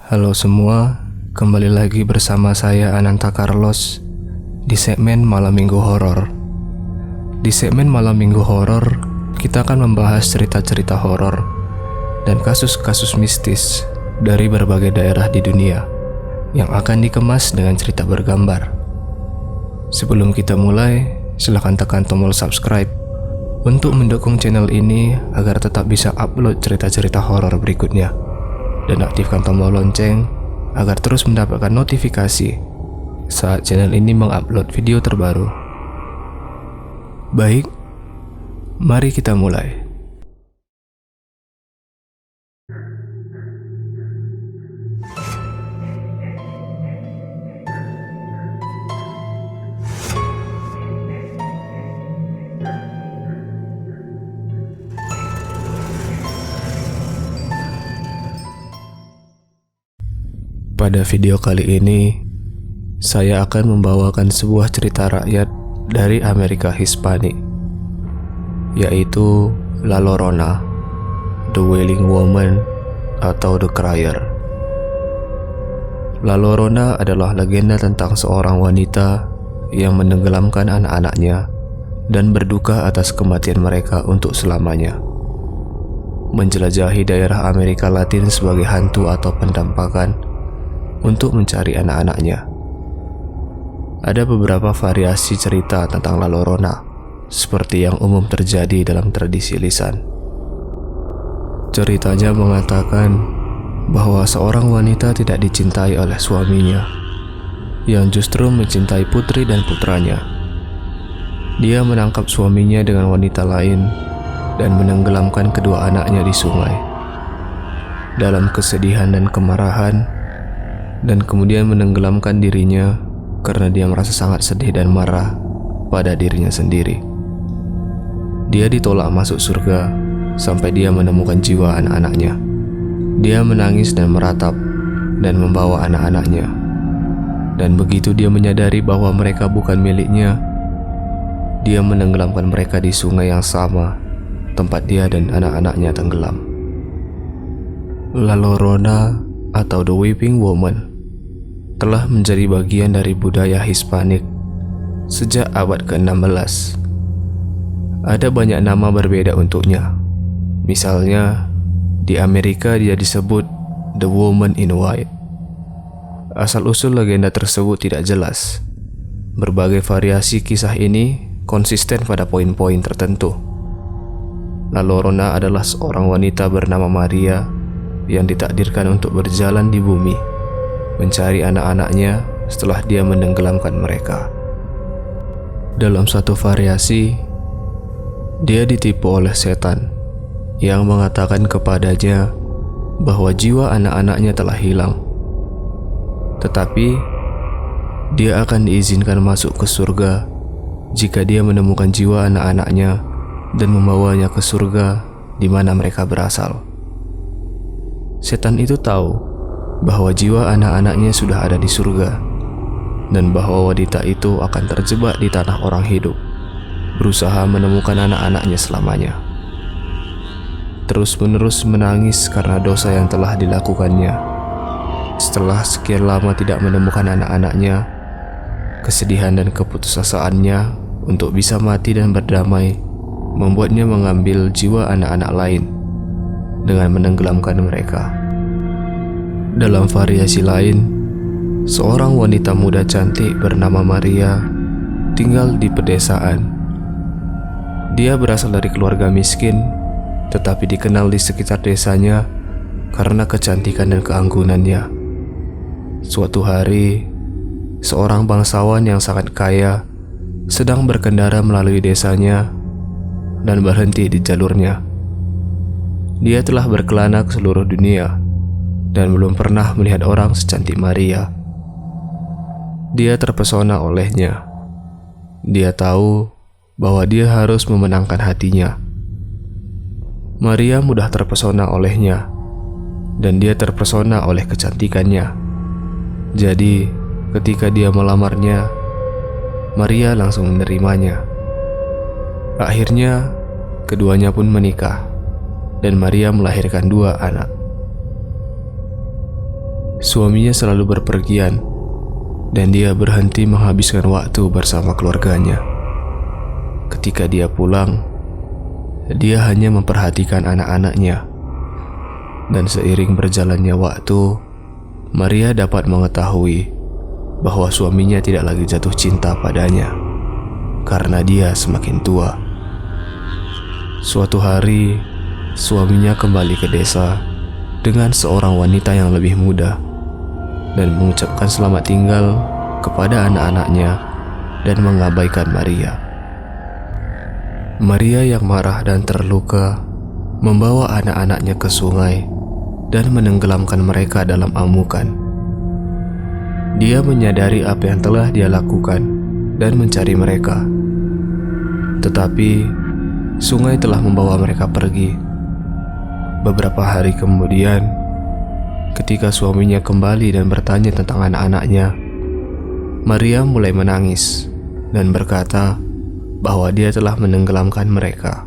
Halo semua, kembali lagi bersama saya Ananta Carlos di segmen Malam Minggu Horor. Di segmen Malam Minggu Horor, kita akan membahas cerita-cerita horor dan kasus-kasus mistis dari berbagai daerah di dunia yang akan dikemas dengan cerita bergambar. Sebelum kita mulai, silakan tekan tombol subscribe untuk mendukung channel ini agar tetap bisa upload cerita-cerita horor berikutnya. Dan aktifkan tombol lonceng agar terus mendapatkan notifikasi saat channel ini mengupload video terbaru. Baik, mari kita mulai. Pada video kali ini, saya akan membawakan sebuah cerita rakyat dari Amerika Hispanik, yaitu La Llorona, The Wailing Woman, atau The Crier. La Llorona adalah legenda tentang seorang wanita yang menenggelamkan anak-anaknya dan berduka atas kematian mereka untuk selamanya. Menjelajahi daerah Amerika Latin sebagai hantu atau pendampakan untuk mencari anak-anaknya. Ada beberapa variasi cerita tentang La Llorona, seperti yang umum terjadi dalam tradisi lisan. Ceritanya mengatakan bahwa seorang wanita tidak dicintai oleh suaminya, yang justru mencintai putri dan putranya. Dia menangkap suaminya dengan wanita lain dan menenggelamkan kedua anaknya di sungai. Dalam kesedihan dan kemarahan, dan kemudian menenggelamkan dirinya karena dia merasa sangat sedih dan marah pada dirinya sendiri. Dia ditolak masuk surga sampai dia menemukan jiwa anak-anaknya. Dia menangis dan meratap dan membawa anak-anaknya. Dan begitu dia menyadari bahwa mereka bukan miliknya, dia menenggelamkan mereka di sungai yang sama tempat dia dan anak-anaknya tenggelam. La Llorona atau The Weeping Woman telah menjadi bagian dari budaya Hispanik sejak abad ke-16. Ada banyak nama berbeda untuknya. Misalnya, di Amerika dia disebut The Woman in White. Asal-usul legenda tersebut tidak jelas. Berbagai variasi kisah ini konsisten pada poin-poin tertentu. La Llorona adalah seorang wanita bernama Maria yang ditakdirkan untuk berjalan di bumi mencari anak-anaknya setelah dia menenggelamkan mereka. Dalam satu variasi, dia ditipu oleh setan yang mengatakan kepadanya bahwa jiwa anak-anaknya telah hilang. Tetapi, dia akan diizinkan masuk ke surga jika dia menemukan jiwa anak-anaknya dan membawanya ke surga di mana mereka berasal. Setan itu tahu bahwa jiwa anak-anaknya sudah ada di surga dan bahwa wanita itu akan terjebak di tanah orang hidup, berusaha menemukan anak-anaknya selamanya. Terus-menerus menangis karena dosa yang telah dilakukannya. Setelah sekian lama tidak menemukan anak-anaknya, kesedihan dan keputusasaannya untuk bisa mati dan berdamai membuatnya mengambil jiwa anak-anak lain dengan menenggelamkan mereka. Dalam variasi lain, seorang wanita muda cantik bernama Maria tinggal di pedesaan. Dia berasal dari keluarga miskin, tetapi dikenal di sekitar desanya karena kecantikan dan keanggunannya. Suatu hari, seorang bangsawan yang sangat kaya sedang berkendara melalui desanya dan berhenti di jalurnya. Dia telah berkelana ke seluruh dunia dan belum pernah melihat orang secantik Maria. Dia terpesona olehnya. Dia tahu bahwa dia harus memenangkan hatinya. Maria mudah terpesona olehnya, dan dia terpesona oleh kecantikannya. Jadi, ketika dia melamarnya, Maria langsung menerimanya. Akhirnya, keduanya pun menikah, dan Maria melahirkan 2 anak. suaminya selalu berpergian dan dia berhenti menghabiskan waktu bersama keluarganya. Ketika dia pulang, dia hanya memperhatikan anak-anaknya. Dan seiring berjalannya waktu, Maria dapat mengetahui bahwa suaminya tidak lagi jatuh cinta padanya karena dia semakin tua. Suatu hari, suaminya kembali ke desa dengan seorang wanita yang lebih muda dan mengucapkan selamat tinggal kepada anak-anaknya dan mengabaikan Maria. Maria yang marah dan terluka membawa anak-anaknya ke sungai dan menenggelamkan mereka dalam amukan. Dia menyadari apa yang telah dia lakukan dan mencari mereka. Tetapi sungai telah membawa mereka pergi. Beberapa hari kemudian, ketika suaminya kembali dan bertanya tentang anak-anaknya, Maria mulai menangis dan berkata bahwa dia telah menenggelamkan mereka.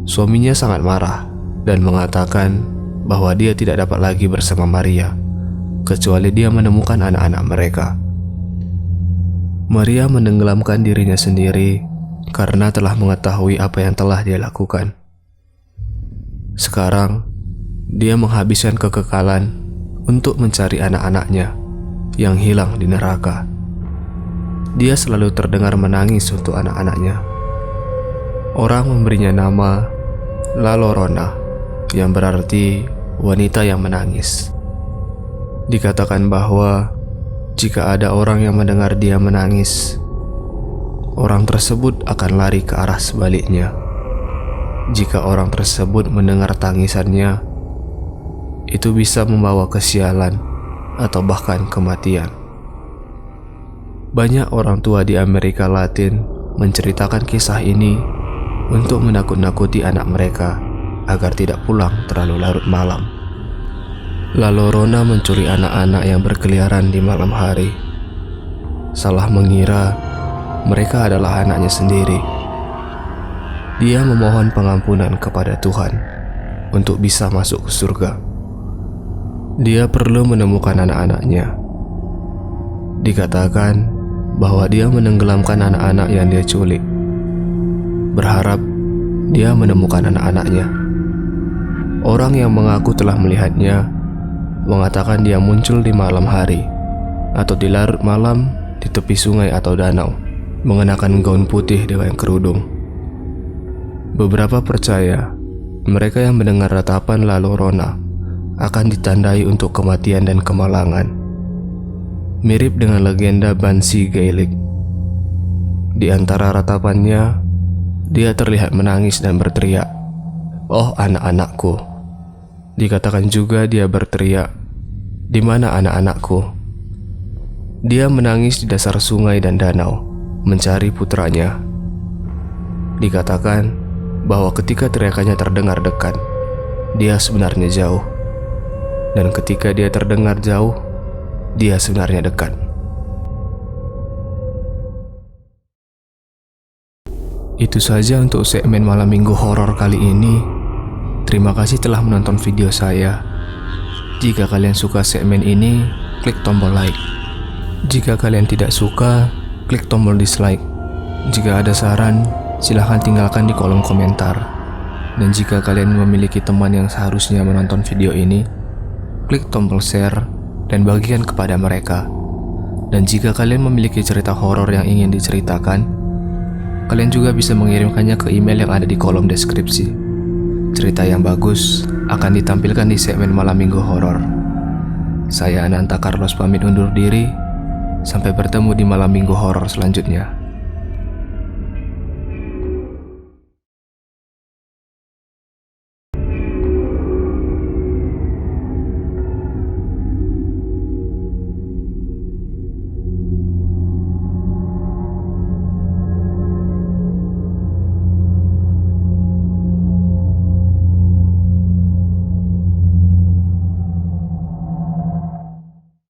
Suaminya sangat marah dan mengatakan bahwa dia tidak dapat lagi bersama Maria kecuali dia menemukan anak-anak mereka. Maria menenggelamkan dirinya sendiri karena telah mengetahui apa yang telah dia lakukan. Sekarang, dia menghabiskan kekekalan untuk mencari anak-anaknya yang hilang di neraka. Dia selalu terdengar menangis untuk anak-anaknya. Orang memberinya nama La Llorona, yang berarti wanita yang menangis. Dikatakan bahwa jika ada orang yang mendengar dia menangis, orang tersebut akan lari ke arah sebaliknya. Jika orang tersebut mendengar tangisannya, itu bisa membawa kesialan atau bahkan kematian. Banyak orang tua di Amerika Latin menceritakan kisah ini untuk menakut-nakuti anak mereka agar tidak pulang terlalu larut malam. La Llorona mencuri anak-anak yang berkeliaran di malam hari. Salah mengira mereka adalah anaknya sendiri. Dia memohon pengampunan kepada Tuhan untuk bisa masuk ke surga. Dia perlu menemukan anak-anaknya. Dikatakan bahwa dia menenggelamkan anak-anak yang dia culik, berharap dia menemukan anak-anaknya. Orang yang mengaku telah melihatnya mengatakan dia muncul di malam hari atau di larut malam di tepi sungai atau danau, mengenakan gaun putih dengan kerudung. Beberapa percaya mereka yang mendengar ratapan La Llorona akan ditandai untuk kematian dan kemalangan, mirip dengan legenda Banshee Gaelic. Di antara ratapannya, dia terlihat menangis dan berteriak, "Oh anak-anakku." Dikatakan juga dia berteriak, "Di mana anak-anakku?" Dia menangis di dasar sungai dan danau, mencari putranya. Dikatakan bahwa ketika teriakannya terdengar dekat, dia sebenarnya jauh. Dan ketika dia terdengar jauh, dia sebenarnya dekat. Itu saja untuk segmen malam minggu horor kali ini. Terima kasih telah menonton video saya. Jika kalian suka segmen ini, klik tombol like. Jika kalian tidak suka, klik tombol dislike. Jika ada saran, silahkan tinggalkan di kolom komentar. Dan jika kalian memiliki teman yang seharusnya menonton video ini, klik tombol share dan bagikan kepada mereka. Dan jika kalian memiliki cerita horor yang ingin diceritakan, kalian juga bisa mengirimkannya ke email yang ada di kolom deskripsi. Cerita yang bagus akan ditampilkan di segmen malam minggu horor. Saya Ananta Carlos pamit undur diri. Sampai bertemu di malam minggu horor selanjutnya.